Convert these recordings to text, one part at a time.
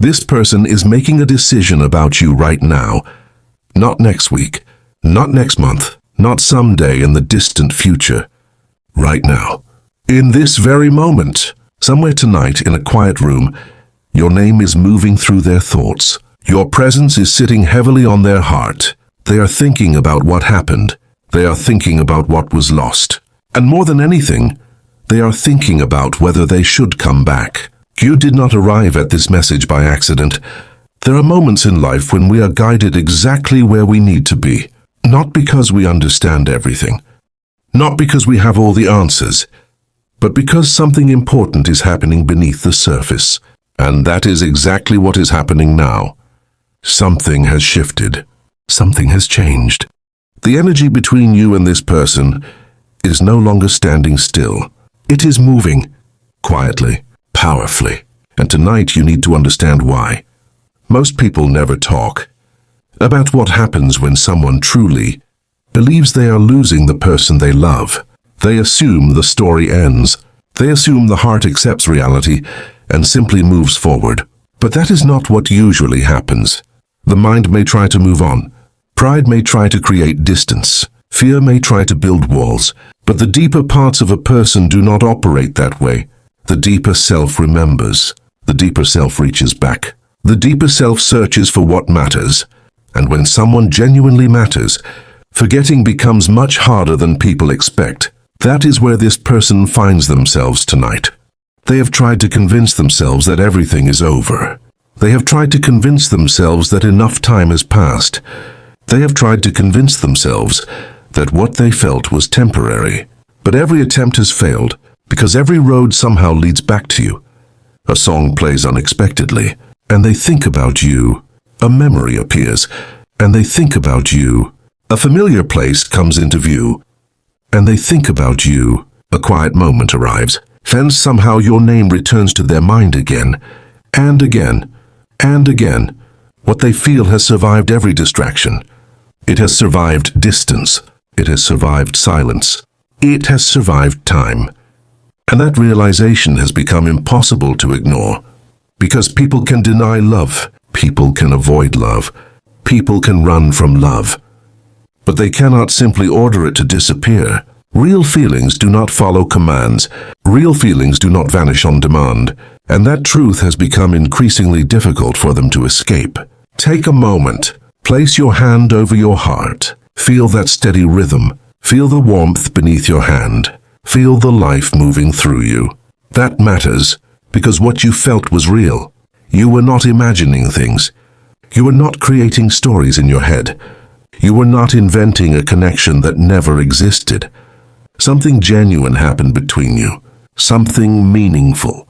This person is making a decision about you right now. Not next week, not next month, not someday in the distant future. Right now. In this very moment, somewhere tonight in a quiet room, your name is moving through their thoughts. Your presence is sitting heavily on their heart. They are thinking about what happened. They are thinking about what was lost. And more than anything, they are thinking about whether they should come back. You did not arrive at this message by accident. There are moments in life when we are guided exactly where we need to be. Not because we understand everything. Not because we have all the answers. But because something important is happening beneath the surface. And that is exactly what is happening now. Something has shifted. Something has changed. The energy between you and this person is no longer standing still. It is moving, quietly, powerfully. And tonight you need to understand why. Most people never talk about what happens when someone truly believes they are losing the person they love. They assume the story ends. They assume the heart accepts reality and simply moves forward. But that is not what usually happens. The mind may try to move on. Pride may try to create distance. Fear may try to build walls. But the deeper parts of a person do not operate that way. The deeper self remembers. The deeper self reaches back. The deeper self searches for what matters. And when someone genuinely matters, forgetting becomes much harder than people expect. That is where this person finds themselves tonight. They have tried to convince themselves that everything is over. They have tried to convince themselves that enough time has passed. They have tried to convince themselves that what they felt was temporary. But every attempt has failed, because every road somehow leads back to you. A song plays unexpectedly, and they think about you. A memory appears, and they think about you. A familiar place comes into view, and they think about you. A quiet moment arrives. Then somehow your name returns to their mind again, and again, and again. What they feel has survived every distraction. It has survived distance. It has survived silence. It has survived time. And that realization has become impossible to ignore. Because people can deny love. People can avoid love. People can run from love. But they cannot simply order it to disappear. Real feelings do not follow commands. Real feelings do not vanish on demand. And that truth has become increasingly difficult for them to escape. Take a moment. Place your hand over your heart. Feel that steady rhythm. Feel the warmth beneath your hand. Feel the life moving through you. That matters, because what you felt was real. You were not imagining things. You were not creating stories in your head. You were not inventing a connection that never existed. Something genuine happened between you. Something meaningful.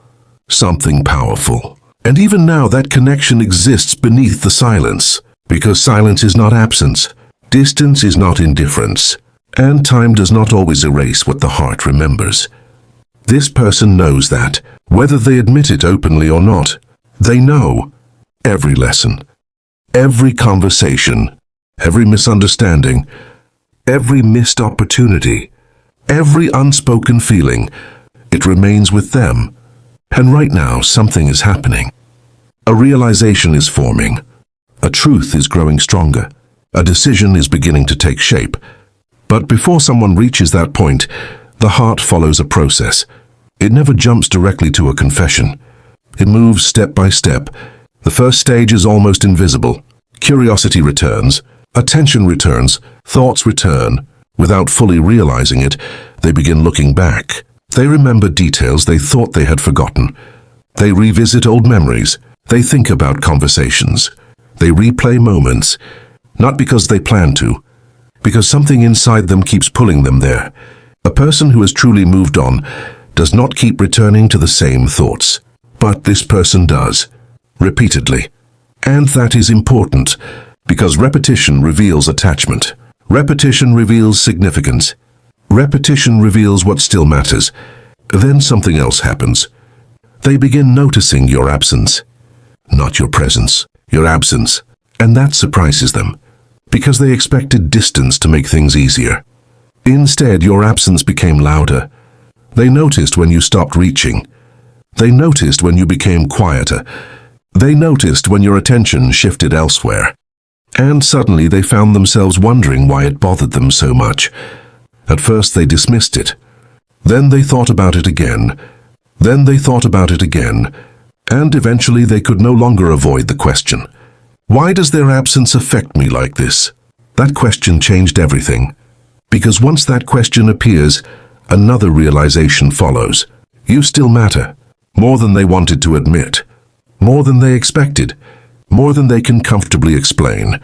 Something powerful. And even now that connection exists beneath the silence. Because silence is not absence. Distance is not indifference. And time does not always erase what the heart remembers. This person knows that, whether they admit it openly or not. They know every lesson, every conversation, every misunderstanding, every missed opportunity, every unspoken feeling. It remains with them. And right now, something is happening. A realization is forming. A truth is growing stronger. A decision is beginning to take shape. But before someone reaches that point, the heart follows a process. It never jumps directly to a confession. It moves step by step. The first stage is almost invisible. Curiosity returns. Attention returns. Thoughts return. Without fully realizing it, they begin looking back. They remember details they thought they had forgotten. They revisit old memories. They think about conversations. They replay moments, not because they plan to, because something inside them keeps pulling them there. A person who has truly moved on does not keep returning to the same thoughts. But this person does, repeatedly. And that is important, because repetition reveals attachment. Repetition reveals significance. Repetition reveals what still matters. Then something else happens. They begin noticing your absence, not your presence, your absence. And that surprises them, because they expected distance to make things easier. Instead, your absence became louder. They noticed when you stopped reaching. They noticed when you became quieter. They noticed when your attention shifted elsewhere. And suddenly they found themselves wondering why it bothered them so much. At first they dismissed it. Then they thought about it again. Then they thought about it again. And eventually they could no longer avoid the question. Why does their absence affect me like this? That question changed everything. Because once that question appears, another realization follows. You still matter. More than they wanted to admit. More than they expected. More than they can comfortably explain.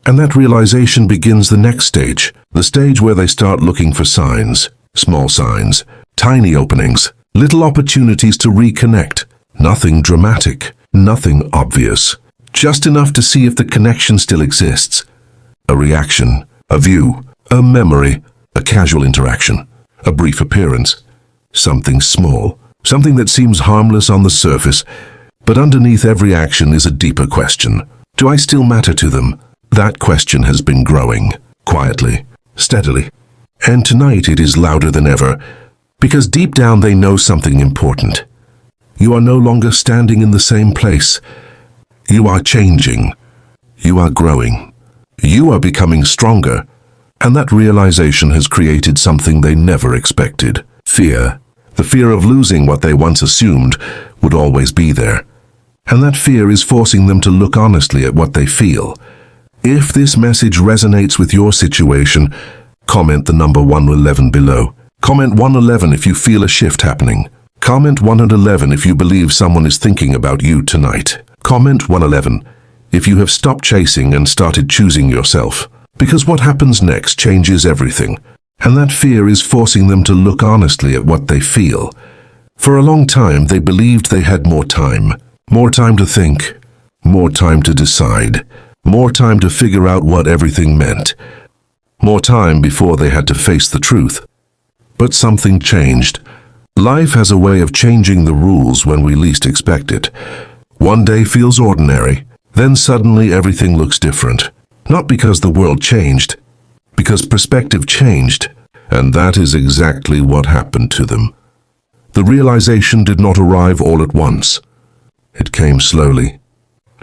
And that realization begins the next stage. The stage where they start looking for signs. Small signs. Tiny openings. Little opportunities to reconnect. Nothing dramatic. Nothing obvious. Just enough to see if the connection still exists. A reaction. A view. A memory. A casual interaction. A brief appearance. Something small. Something that seems harmless on the surface. But underneath every action is a deeper question. Do I still matter to them? That question has been growing. Quietly. Steadily. And tonight it is louder than ever. Because deep down they know something important. You are no longer standing in the same place. You are changing. You are growing. You are becoming stronger. And that realization has created something they never expected. Fear. The fear of losing what they once assumed would always be there. And that fear is forcing them to look honestly at what they feel. If this message resonates with your situation, comment the number 111 below. Comment 111 if you feel a shift happening. Comment 111 if you believe someone is thinking about you tonight. Comment 111 if you have stopped chasing and started choosing yourself. Because what happens next changes everything. And that fear is forcing them to look honestly at what they feel. For a long time, they believed they had more time. More time to think. More time to decide. More time to figure out what everything meant. More time before they had to face the truth. But something changed. Life has a way of changing the rules when we least expect it. One day feels ordinary, then suddenly everything looks different. Not because the world changed, because perspective changed, and that is exactly what happened to them. The realization did not arrive all at once. It came slowly,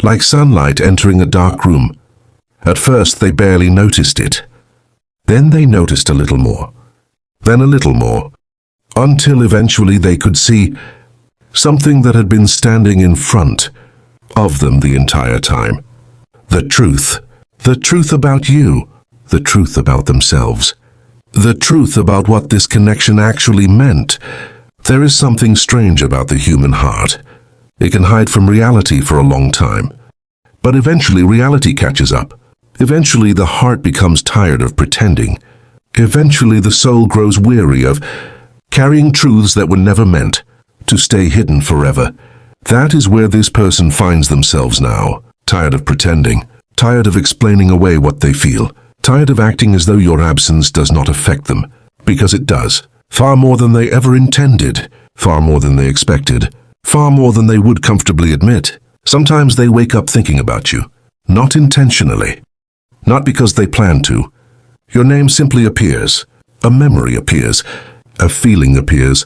like sunlight entering a dark room. At first they barely noticed it. Then they noticed a little more, then a little more, until eventually they could see something that had been standing in front of them the entire time. The truth about you. The truth about themselves. The truth about what this connection actually meant. There is something strange about the human heart. It can hide from reality for a long time. But eventually reality catches up. Eventually the heart becomes tired of pretending. Eventually the soul grows weary of carrying truths that were never meant to stay hidden forever. That is where this person finds themselves now. Tired of pretending. Tired of explaining away what they feel. Tired of acting as though your absence does not affect them, because it does. Far more than they ever intended, far more than they expected, far more than they would comfortably admit. Sometimes they wake up thinking about you, not intentionally, not because they plan to. Your name simply appears, a memory appears, a feeling appears,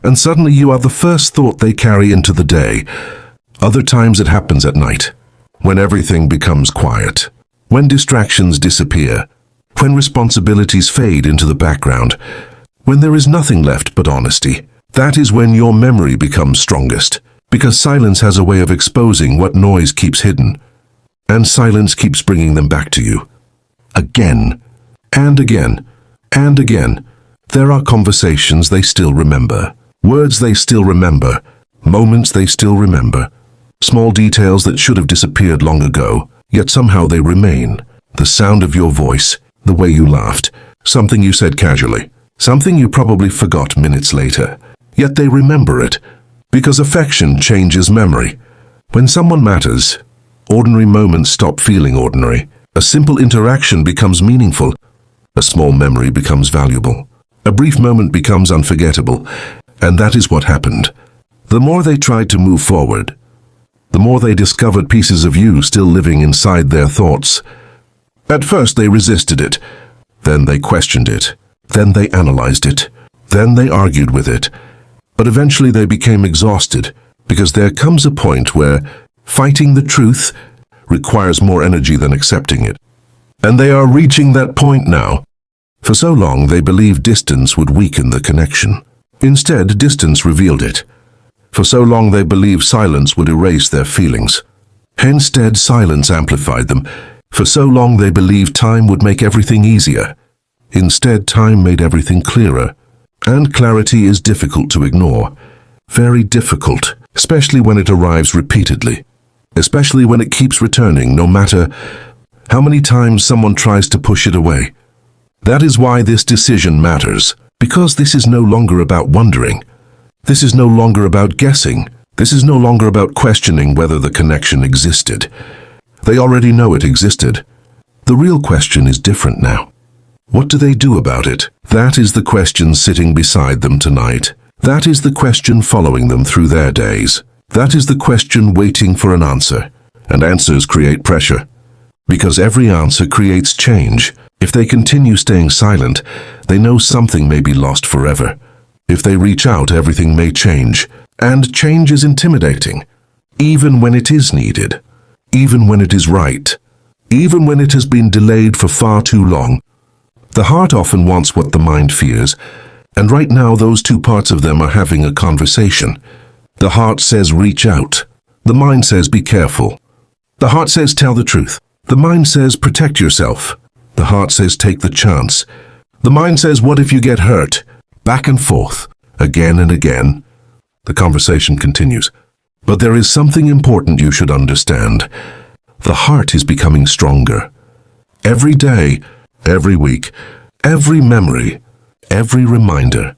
and suddenly you are the first thought they carry into the day. Other times it happens at night, when everything becomes quiet. When distractions disappear, when responsibilities fade into the background, when there is nothing left but honesty, that is when your memory becomes strongest, because silence has a way of exposing what noise keeps hidden, and silence keeps bringing them back to you. Again, and again, and again, there are conversations they still remember, words they still remember, moments they still remember, small details that should have disappeared long ago. Yet somehow they remain. The sound of your voice, the way you laughed, something you said casually, something you probably forgot minutes later. Yet they remember it, because affection changes memory. When someone matters, ordinary moments stop feeling ordinary. A simple interaction becomes meaningful. A small memory becomes valuable. A brief moment becomes unforgettable. And that is what happened. The more they tried to move forward, the more they discovered pieces of you still living inside their thoughts. At first they resisted it, then they questioned it, then they analyzed it, then they argued with it. But eventually they became exhausted, because there comes a point where Fighting the truth requires more energy than accepting it. And they are reaching that point now. For so long, they believed distance would weaken the connection. Instead, distance revealed it. For so long, they believed silence would erase their feelings. Instead, silence amplified them. For so long, they believed time would make everything easier. Instead, time made everything clearer. And clarity is difficult to ignore. Very difficult, especially when it arrives repeatedly. Especially when it keeps returning, no matter how many times someone tries to push it away. That is why this decision matters, because this is no longer about wondering. This is no longer about guessing. This is no longer about questioning whether the connection existed. They already know it existed. The real question is different now. What do they do about it? That is the question sitting beside them tonight. That is the question following them through their days. That is the question waiting for an answer. And answers create pressure. Because every answer creates change. If they continue staying silent, they know something may be lost forever. If they reach out, everything may change. And change is intimidating. Even when it is needed. Even when it is right. Even when it has been delayed for far too long. The heart often wants what the mind fears. And right now, those two parts of them are having a conversation. The heart says, reach out. The mind says, be careful. The heart says, tell the truth. The mind says, protect yourself. The heart says, take the chance. The mind says, what if you get hurt? Back and forth, again and again. The conversation continues. But there is something important you should understand. The heart is becoming stronger. Every day, every week, every memory, every reminder,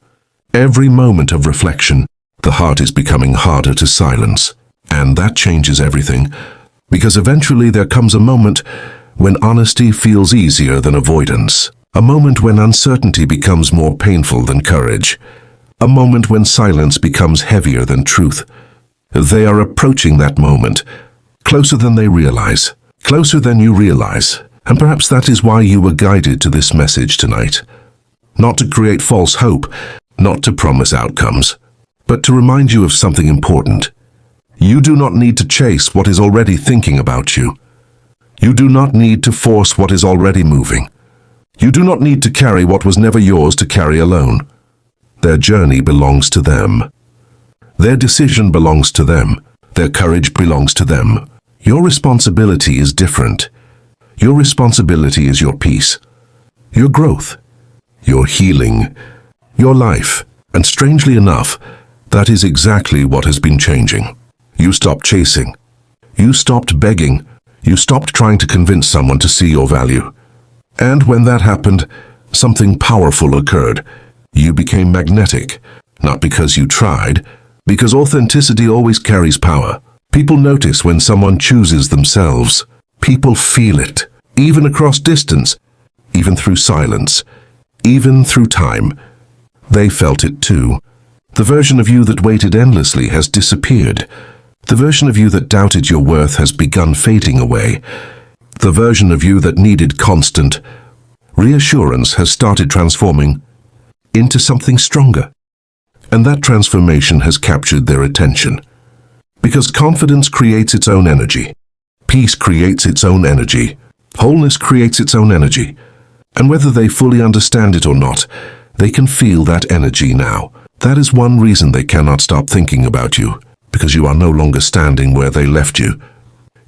every moment of reflection, the heart is becoming harder to silence. And that changes everything. Because eventually there comes a moment when honesty feels easier than avoidance. A moment when uncertainty becomes more painful than courage. A moment when silence becomes heavier than truth. They are approaching that moment, closer than they realize, closer than you realize. And perhaps that is why you were guided to this message tonight. Not to create false hope, not to promise outcomes, but to remind you of something important. You do not need to chase what is already thinking about you. You do not need to force what is already moving. You do not need to carry what was never yours to carry alone. Their journey belongs to them. Their decision belongs to them. Their courage belongs to them. Your responsibility is different. Your responsibility is your peace, your growth, your healing, your life. And strangely enough, that is exactly what has been changing. You stopped chasing. You stopped begging. You stopped trying to convince someone to see your value. And when that happened, something powerful occurred. You became magnetic, not because you tried, because authenticity always carries power. People notice when someone chooses themselves. People feel it, even across distance, even through silence, even through time. They felt it too. The version of you that waited endlessly has disappeared. The version of you that doubted your worth has begun fading away. The version of you that needed constant reassurance has started transforming into something stronger. And that transformation has captured their attention. Because confidence creates its own energy. Peace creates its own energy. Wholeness creates its own energy. And whether they fully understand it or not, they can feel that energy now. That is one reason they cannot stop thinking about you, because you are no longer standing where they left you.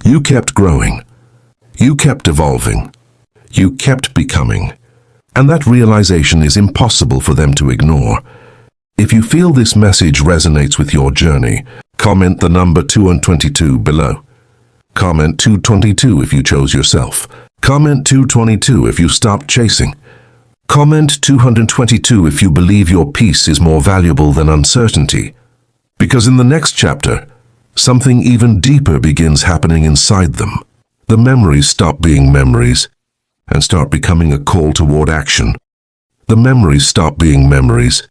You kept growing. You kept evolving. You kept becoming. And that realization is impossible for them to ignore. If you feel this message resonates with your journey, comment the number 222 below. Comment 222 if you chose yourself. Comment 222 if you stopped chasing. Comment 222 if you believe your peace is more valuable than uncertainty. Because in the next chapter, something even deeper begins happening inside them. The memories stop being memories and start becoming a call toward action. The memories stop being memories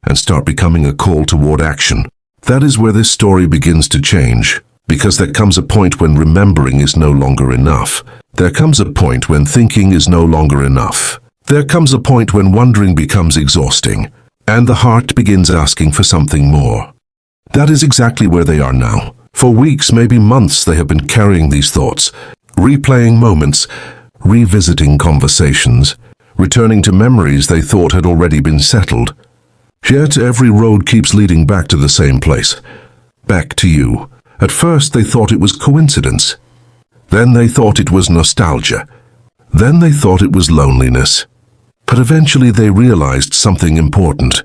and start becoming a call toward action. That is where this story begins to change, because there comes a point when remembering is no longer enough. There comes a point when thinking is no longer enough. There comes a point when wondering becomes exhausting, and the heart begins asking for something more. That is exactly where they are now. For weeks, maybe months, they have been carrying these thoughts, replaying moments, revisiting conversations, returning to memories they thought had already been settled. Yet every road keeps leading back to the same place, back to you. At first they thought it was coincidence. Then they thought it was nostalgia. Then they thought it was loneliness. But eventually they realized something important.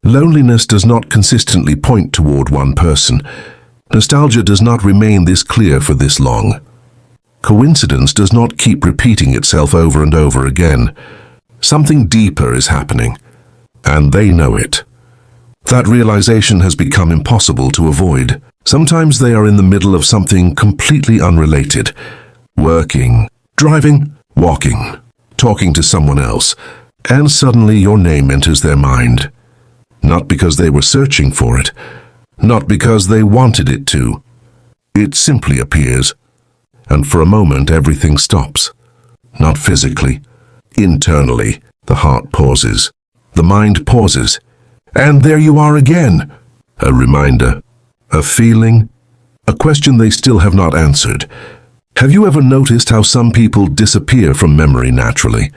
Loneliness does not consistently point toward one person. Nostalgia does not remain this clear for this long. Coincidence does not keep repeating itself over and over again. Something deeper is happening, and they know it. That realization has become impossible to avoid. Sometimes they are in the middle of something completely unrelated. Working, driving, walking, talking to someone else, and suddenly your name enters their mind. Not because they were searching for it, not because they wanted it to. It simply appears, and for a moment everything stops. Not physically, internally. The heart pauses, the mind pauses, and there you are again. A reminder, a feeling, a question they still have not answered. Have you ever noticed how some people disappear from memory naturally?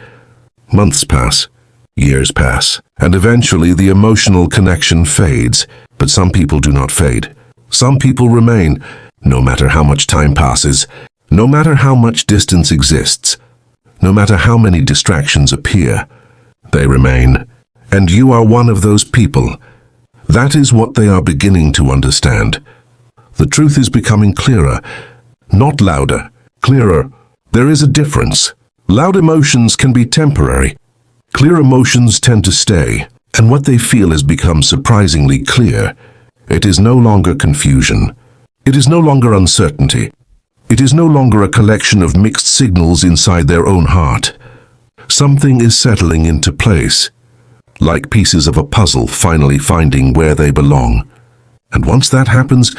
Months pass, years pass, and eventually the emotional connection fades. But some people do not fade. Some people remain, no matter how much time passes, no matter how much distance exists, no matter how many distractions appear. They remain, and you are one of those people. That is what they are beginning to understand. The truth is becoming clearer, not louder, clearer. There is a difference. Loud emotions can be temporary. Clear emotions tend to stay, and what they feel has become surprisingly clear. It is no longer confusion. It is no longer uncertainty. It is no longer a collection of mixed signals inside their own heart. Something is settling into place, like pieces of a puzzle finally finding where they belong. And once that happens,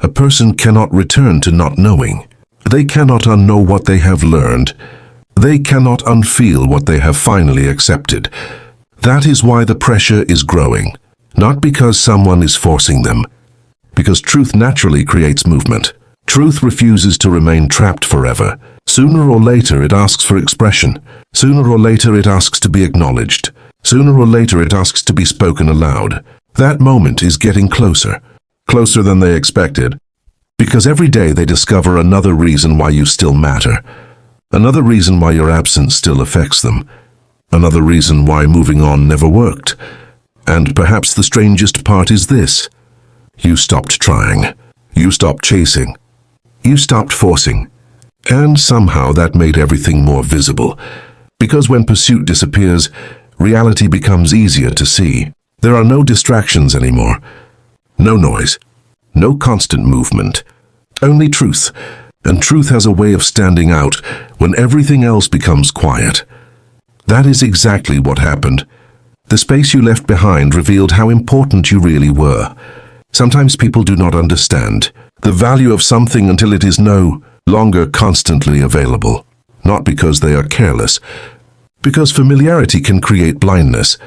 a person cannot return to not knowing. They cannot unknow what they have learned. They cannot unfeel what they have finally accepted. That is why the pressure is growing, not because someone is forcing them, because truth naturally creates movement. Truth refuses to remain trapped forever. Sooner or later it asks for expression. Sooner or later it asks to be acknowledged. Sooner or later it asks to be spoken aloud. That moment is getting closer, closer than they expected, because every day they discover another reason why you still matter, another reason why your absence still affects them, another reason why moving on never worked. And perhaps the strangest part is this: you stopped trying, you stopped chasing, you stopped forcing, and somehow that made everything more visible. Because when pursuit disappears, reality becomes easier to see. There are no distractions anymore, no noise, no constant movement, only truth. And truth has a way of standing out when everything else becomes quiet. That is exactly what happened. The space you left behind revealed how important you really were. Sometimes people do not understand the value of something until it is no longer constantly available. Not because they are careless, because familiarity can create blindness.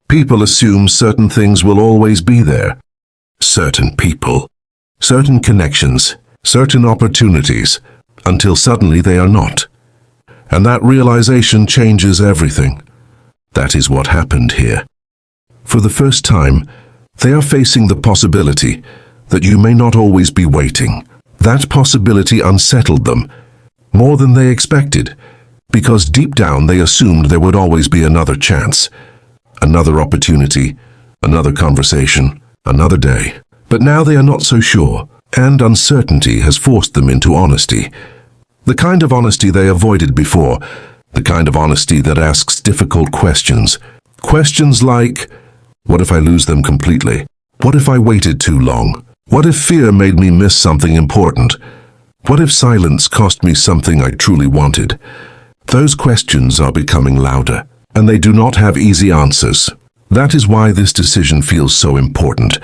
People assume certain things will always be there. Certain people, certain connections, certain opportunities, until suddenly they are not. And that realization changes everything. That is what happened here. For the first time, they are facing the possibility that you may not always be waiting. That possibility unsettled them more than they expected, because deep down they assumed there would always be another chance, another opportunity, another conversation, another day. But now they are not so sure, and uncertainty has forced them into honesty. The kind of honesty they avoided before, the kind of honesty that asks difficult questions. Questions like, what if I lose them completely? What if I waited too long? What if fear made me miss something important? What if silence cost me something I truly wanted? Those questions are becoming louder, and they do not have easy answers. That is why this decision feels so important,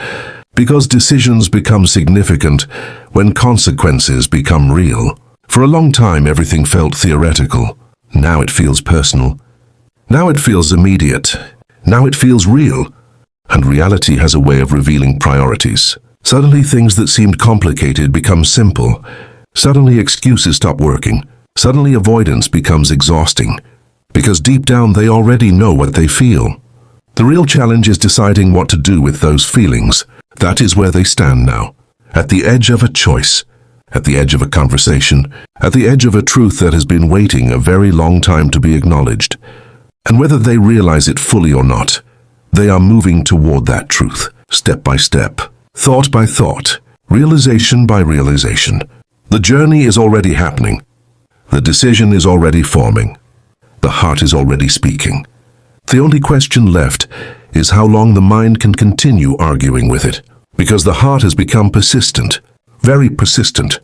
because decisions become significant when consequences become real. For a long time, everything felt theoretical. Now it feels personal. Now it feels immediate. Now it feels real. And reality has a way of revealing priorities. Suddenly things that seemed complicated become simple. Suddenly excuses stop working. Suddenly avoidance becomes exhausting. Because deep down they already know what they feel. The real challenge is deciding what to do with those feelings. That is where they stand now. At the edge of a choice. At the edge of a conversation. At the edge of a truth that has been waiting a very long time to be acknowledged. And whether they realize it fully or not, they are moving toward that truth, step by step, thought by thought, realization by realization. The journey is already happening. The decision is already forming. The heart is already speaking. The only question left is how long the mind can continue arguing with it, because the heart has become persistent, very persistent.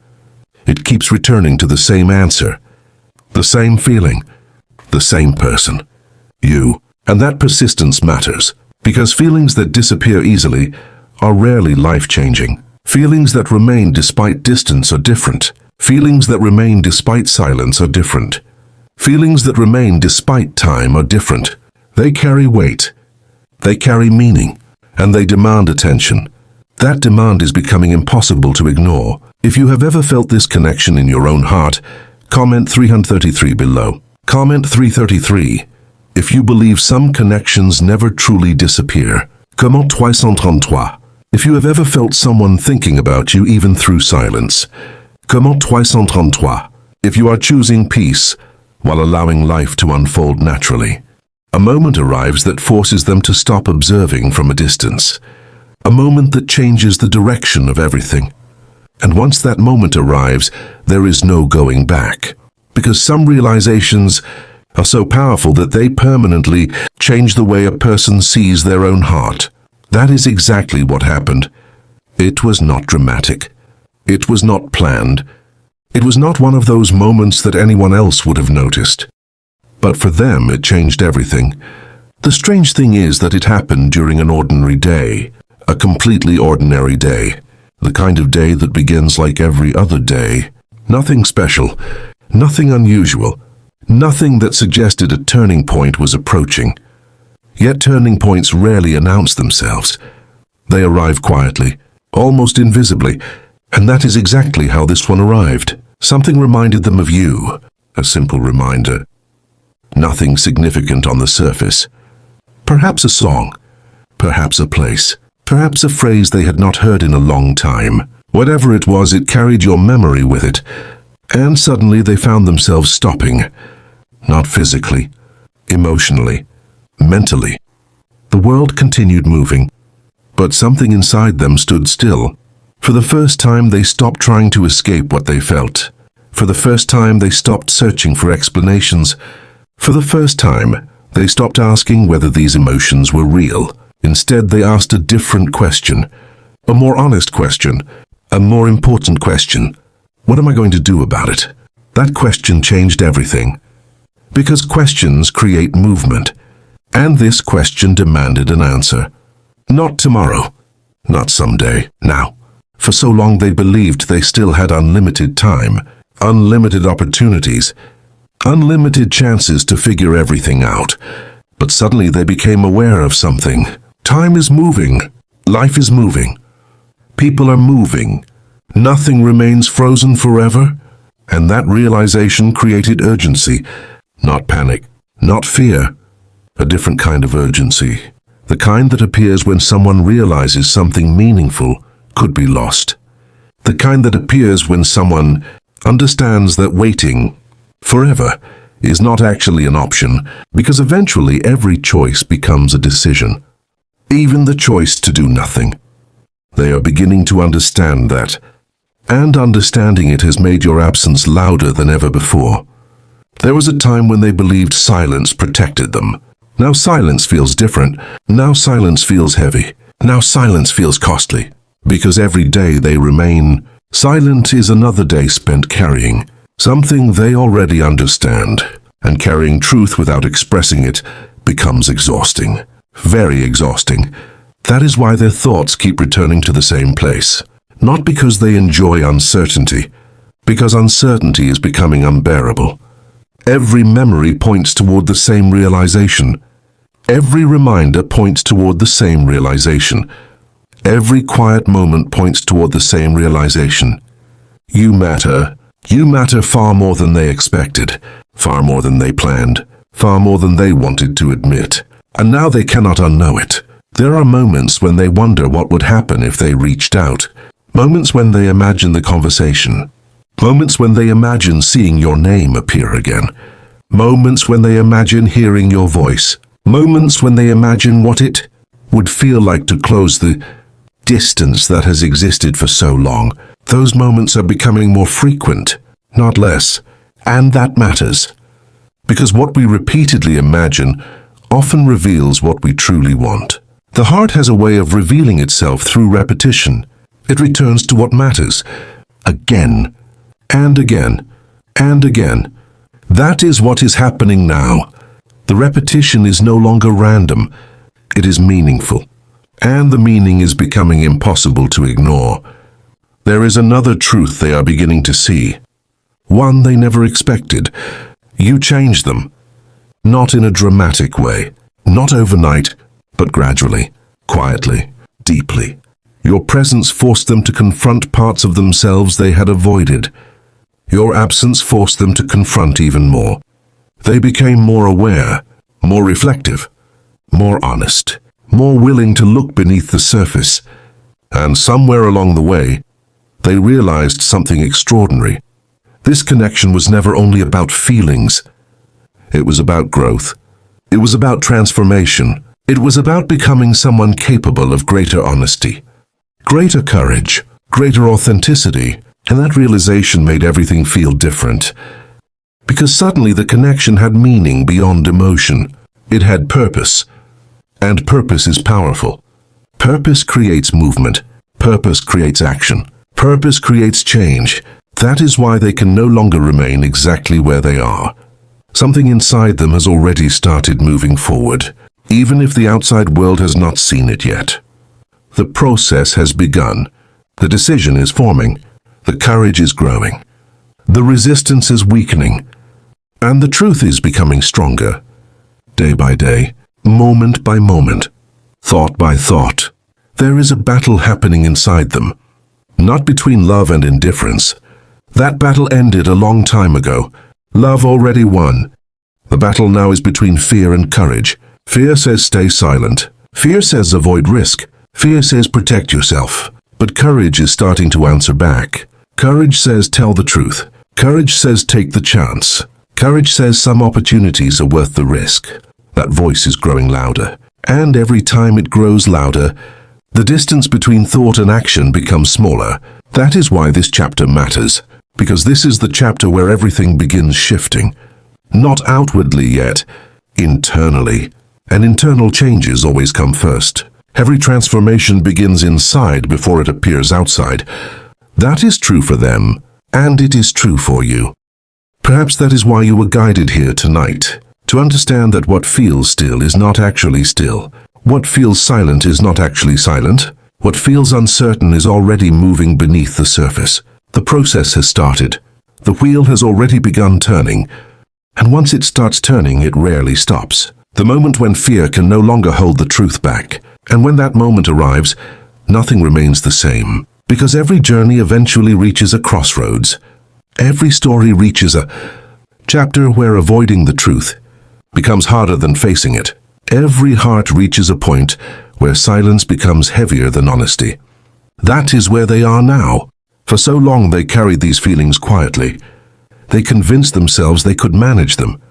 It keeps returning to the same answer, the same feeling, the same person, you. And that persistence matters, because feelings that disappear easily are rarely life-changing. Feelings that remain despite distance are different. Feelings that remain despite silence are different. Feelings that remain despite time are different. They carry weight, they carry meaning, and they demand attention. That demand is becoming impossible to ignore. If you have ever felt this connection in your own heart, comment 333 below. Comment 333. If you believe some connections never truly disappear. Comment 333. If you have ever felt someone thinking about you even through silence. Comment 333. If you are choosing peace while allowing life to unfold naturally. A moment arrives that forces them to stop observing from a distance. A moment that changes the direction of everything. And once that moment arrives, there is no going back. Because some realizations are so powerful that they permanently change the way a person sees their own heart. That is exactly what happened. It was not dramatic. It was not planned. It was not one of those moments that anyone else would have noticed. But for them, it changed everything. The strange thing is that it happened during an ordinary day, a completely ordinary day, the kind of day that begins like every other day. Nothing special, nothing unusual, nothing that suggested a turning point was approaching. Yet turning points rarely announce themselves. They arrive quietly, almost invisibly, and that is exactly how this one arrived. Something reminded them of you, a simple reminder. Nothing significant on the surface. Perhaps a song, perhaps a place, perhaps a phrase they had not heard in a long time. Whatever it was, it carried your memory with it, and suddenly they found themselves stopping. Not physically, emotionally, mentally. The world continued moving, but something inside them stood still. For the first time, they stopped trying to escape what they felt. For the first time, they stopped searching for explanations. For the first time, they stopped asking whether these emotions were real. Instead, they asked a different question, a more honest question, a more important question. What am I going to do about it? That question changed everything. Because questions create movement. And this question demanded an answer. Not tomorrow. Not someday. Now. For so long they believed they still had unlimited time, unlimited opportunities, unlimited chances to figure everything out. But suddenly they became aware of something. Time is moving. Life is moving. People are moving. Nothing remains frozen forever. And that realization created urgency, not panic, not fear. A different kind of urgency. The kind that appears when someone realizes something meaningful could be lost. The kind that appears when someone understands that waiting forever is not actually an option, because eventually every choice becomes a decision. Even the choice to do nothing. They are beginning to understand that, and understanding it has made your absence louder than ever before. There was a time when they believed silence protected them. Now silence feels different. Now silence feels heavy. Now silence feels costly. Because every day they remain silent is another day spent carrying something they already understand. And carrying truth without expressing it becomes exhausting. Very exhausting. That is why their thoughts keep returning to the same place. Not because they enjoy uncertainty, because uncertainty is becoming unbearable. Every memory points toward the same realization. Every reminder points toward the same realization. Every quiet moment points toward the same realization. You matter. You matter far more than they expected, far more than they planned, far more than they wanted to admit. And now they cannot unknow it. There are moments when they wonder what would happen if they reached out. Moments when they imagine the conversation. Moments when they imagine seeing your name appear again. Moments when they imagine hearing your voice. Moments when they imagine what it would feel like to close the distance that has existed for so long. Those moments are becoming more frequent, not less. And that matters. Because what we repeatedly imagine often reveals what we truly want. The heart has a way of revealing itself through repetition. It returns to what matters, again, and again, and again. That is what is happening now. The repetition is no longer random. It is meaningful. And the meaning is becoming impossible to ignore. There is another truth they are beginning to see. One they never expected. You changed them. Not in a dramatic way. Not overnight, but gradually, quietly, deeply. Your presence forced them to confront parts of themselves they had avoided. Your absence forced them to confront even more. They became more aware, more reflective, more honest, more willing to look beneath the surface. And somewhere along the way, they realized something extraordinary. This connection was never only about feelings. It was about growth. It was about transformation. It was about becoming someone capable of greater honesty, greater courage, greater authenticity. And that realization made everything feel different. Because suddenly the connection had meaning beyond emotion. It had purpose. And purpose is powerful. Purpose creates movement. Purpose creates action. Purpose creates change. That is why they can no longer remain exactly where they are. Something inside them has already started moving forward, even if the outside world has not seen it yet. The process has begun. The decision is forming. The courage is growing. The resistance is weakening. And the truth is becoming stronger. Day by day, moment by moment, thought by thought. There is a battle happening inside them. Not between love and indifference. That battle ended a long time ago. Love already won. The battle now is between fear and courage. Fear says stay silent. Fear says avoid risk. Fear says protect yourself. But courage is starting to answer back. Courage says tell the truth. Courage says take the chance. Courage says some opportunities are worth the risk. That voice is growing louder. And every time it grows louder, the distance between thought and action becomes smaller. That is why this chapter matters. Because this is the chapter where everything begins shifting. Not outwardly yet, internally. And internal changes always come first. Every transformation begins inside before it appears outside. That is true for them, and it is true for you. Perhaps that is why you were guided here tonight, to understand that what feels still is not actually still. What feels silent is not actually silent. What feels uncertain is already moving beneath the surface. The process has started. The wheel has already begun turning. And once it starts turning, it rarely stops. The moment when fear can no longer hold the truth back. And when that moment arrives, nothing remains the same. Because every journey eventually reaches a crossroads. Every story reaches a chapter where avoiding the truth becomes harder than facing it. Every heart reaches a point where silence becomes heavier than honesty. That is where they are now. For so long they carried these feelings quietly. They convinced themselves they could manage them,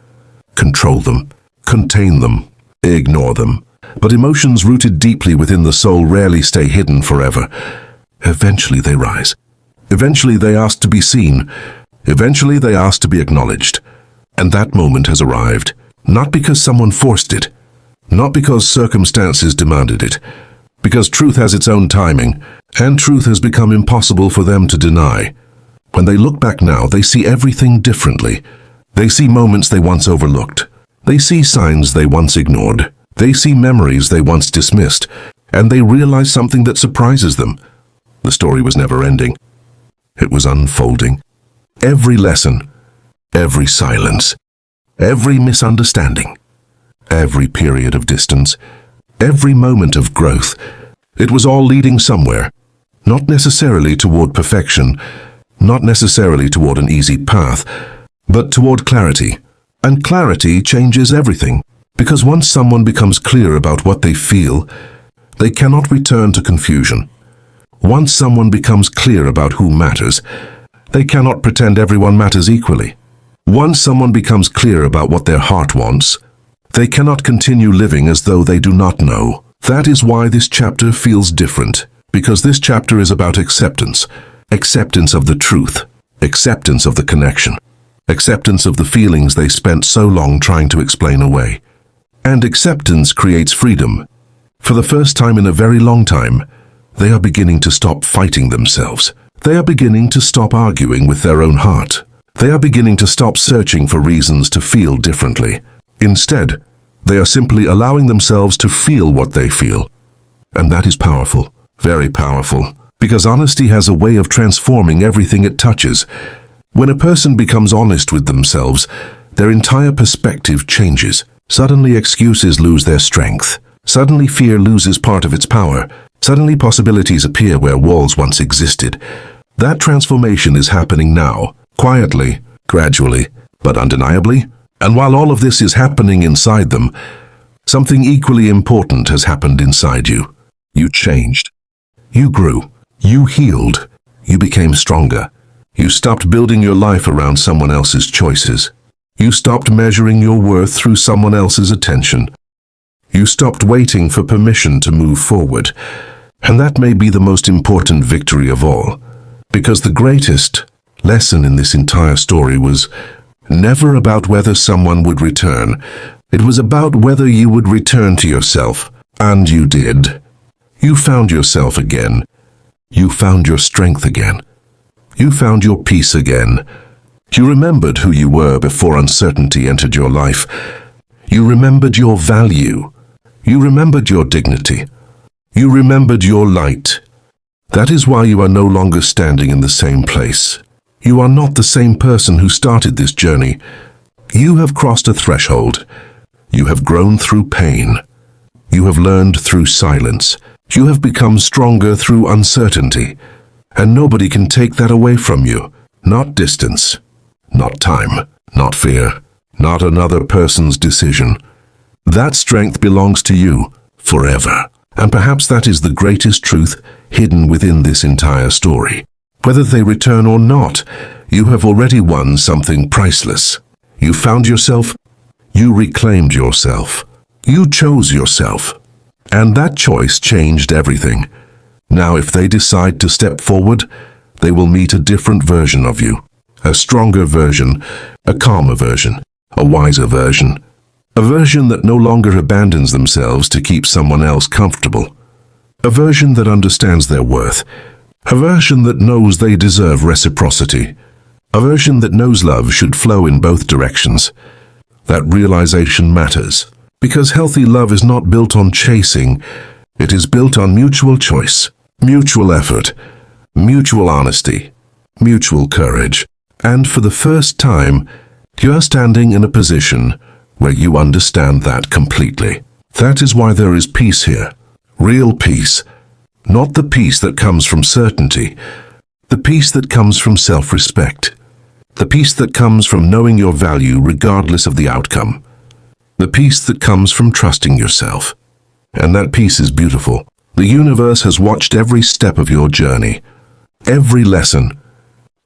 control them, contain them, ignore them. But emotions rooted deeply within the soul rarely stay hidden forever. Eventually they rise. Eventually they ask to be seen. Eventually they ask to be acknowledged. And that moment has arrived, not because someone forced it, not because circumstances demanded it, because truth has its own timing, and truth has become impossible for them to deny. When they look back now, they see everything differently. They see moments they once overlooked. They see signs they once ignored. They see memories they once dismissed, and they realize something that surprises them. The story was never ending. It was unfolding. Every lesson, every silence, every misunderstanding, every period of distance, every moment of growth, It was all leading somewhere. Not necessarily toward perfection, not necessarily toward an easy path, but toward clarity. And clarity changes everything. Because once someone becomes clear about what they feel, they cannot return to confusion. Once someone becomes clear about who matters, they cannot pretend everyone matters equally. Once someone becomes clear about what their heart wants, they cannot continue living as though they do not know. That is why this chapter feels different, because this chapter is about acceptance. Acceptance of the truth, acceptance of the connection, acceptance of the feelings they spent so long trying to explain away. And acceptance creates freedom. For the first time in a very long time, they are beginning to stop fighting themselves. They are beginning to stop arguing with their own heart. They are beginning to stop searching for reasons to feel differently. Instead, they are simply allowing themselves to feel what they feel. And that is powerful, very powerful, because honesty has a way of transforming everything it touches. When a person becomes honest with themselves, their entire perspective changes. Suddenly excuses lose their strength. Suddenly fear loses part of its power. Suddenly possibilities appear where walls once existed. That transformation is happening now, quietly, gradually, but undeniably. And while all of this is happening inside them, something equally important has happened inside you. You changed. You grew. You healed. You became stronger. You stopped building your life around someone else's choices. You stopped measuring your worth through someone else's attention. You stopped waiting for permission to move forward. And that may be the most important victory of all, because the greatest lesson in this entire story was never about whether someone would return. It was about whether you would return to yourself. And you did. You found yourself again. You found your strength again. You found your peace again. You remembered who you were before uncertainty entered your life. You remembered your value. You remembered your dignity. You remembered your light. That is why you are no longer standing in the same place. You are not the same person who started this journey. You have crossed a threshold. You have grown through pain. You have learned through silence. You have become stronger through uncertainty. And nobody can take that away from you. Not distance. Not time, not fear, not another person's decision. That strength belongs to you forever. And perhaps that is the greatest truth hidden within this entire story. Whether they return or not, you have already won something priceless. You found yourself. You reclaimed yourself. You chose yourself. And that choice changed everything. Now if they decide to step forward, they will meet a different version of you. A stronger version, a calmer version, a wiser version. A version that no longer abandons themselves to keep someone else comfortable. A version that understands their worth. A version that knows they deserve reciprocity. A version that knows love should flow in both directions. That realization matters, because healthy love is not built on chasing. It is built on mutual choice, mutual effort, mutual honesty, mutual courage. And for the first time, you are standing in a position where you understand that completely. That is why there is peace here. Real peace. Not the peace that comes from certainty. The peace that comes from self-respect. The peace that comes from knowing your value regardless of the outcome. The peace that comes from trusting yourself. And that peace is beautiful. The universe has watched every step of your journey. Every lesson.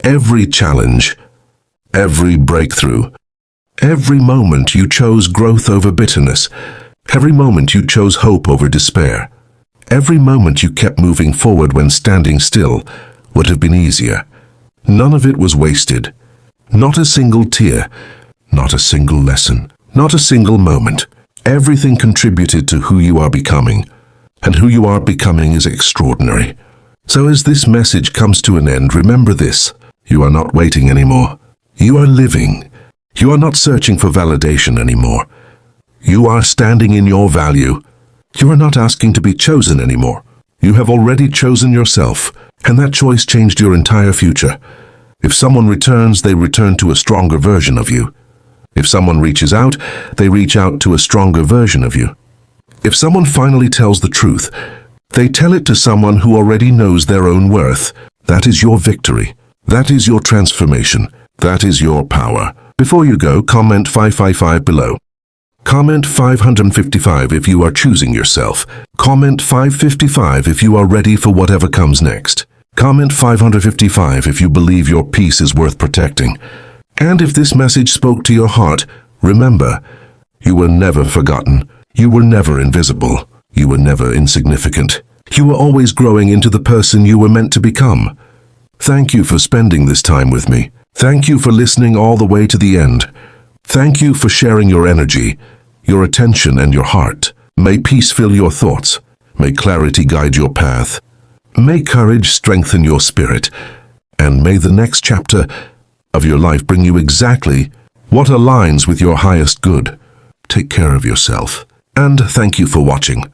Every challenge. Every breakthrough. Every moment you chose growth over bitterness. Every moment you chose hope over despair. Every moment you kept moving forward when standing still would have been easier. None of it was wasted. Not a single tear. Not a single lesson. Not a single moment. Everything contributed to who you are becoming. And who you are becoming is extraordinary. So as this message comes to an end, remember this. You are not waiting anymore. You are living. You are not searching for validation anymore. You are standing in your value. You are not asking to be chosen anymore. You have already chosen yourself, and that choice changed your entire future. If someone returns, they return to a stronger version of you. If someone reaches out, they reach out to a stronger version of you. If someone finally tells the truth, They tell it to someone who already knows their own worth. That is your victory. That is your transformation. That is your power. Before you go, comment 555 below. Comment 555 if you are choosing yourself. Comment 555 if you are ready for whatever comes next. Comment 555 if you believe your peace is worth protecting. And if this message spoke to your heart, remember, you were never forgotten. You were never invisible. You were never insignificant. You were always growing into the person you were meant to become. Thank you for spending this time with me. Thank you for listening all the way to the end. Thank you for sharing your energy, your attention, and your heart. May peace fill your thoughts. May clarity guide your path. May courage strengthen your spirit. And may the next chapter of your life bring you exactly what aligns with your highest good. Take care of yourself. And thank you for watching.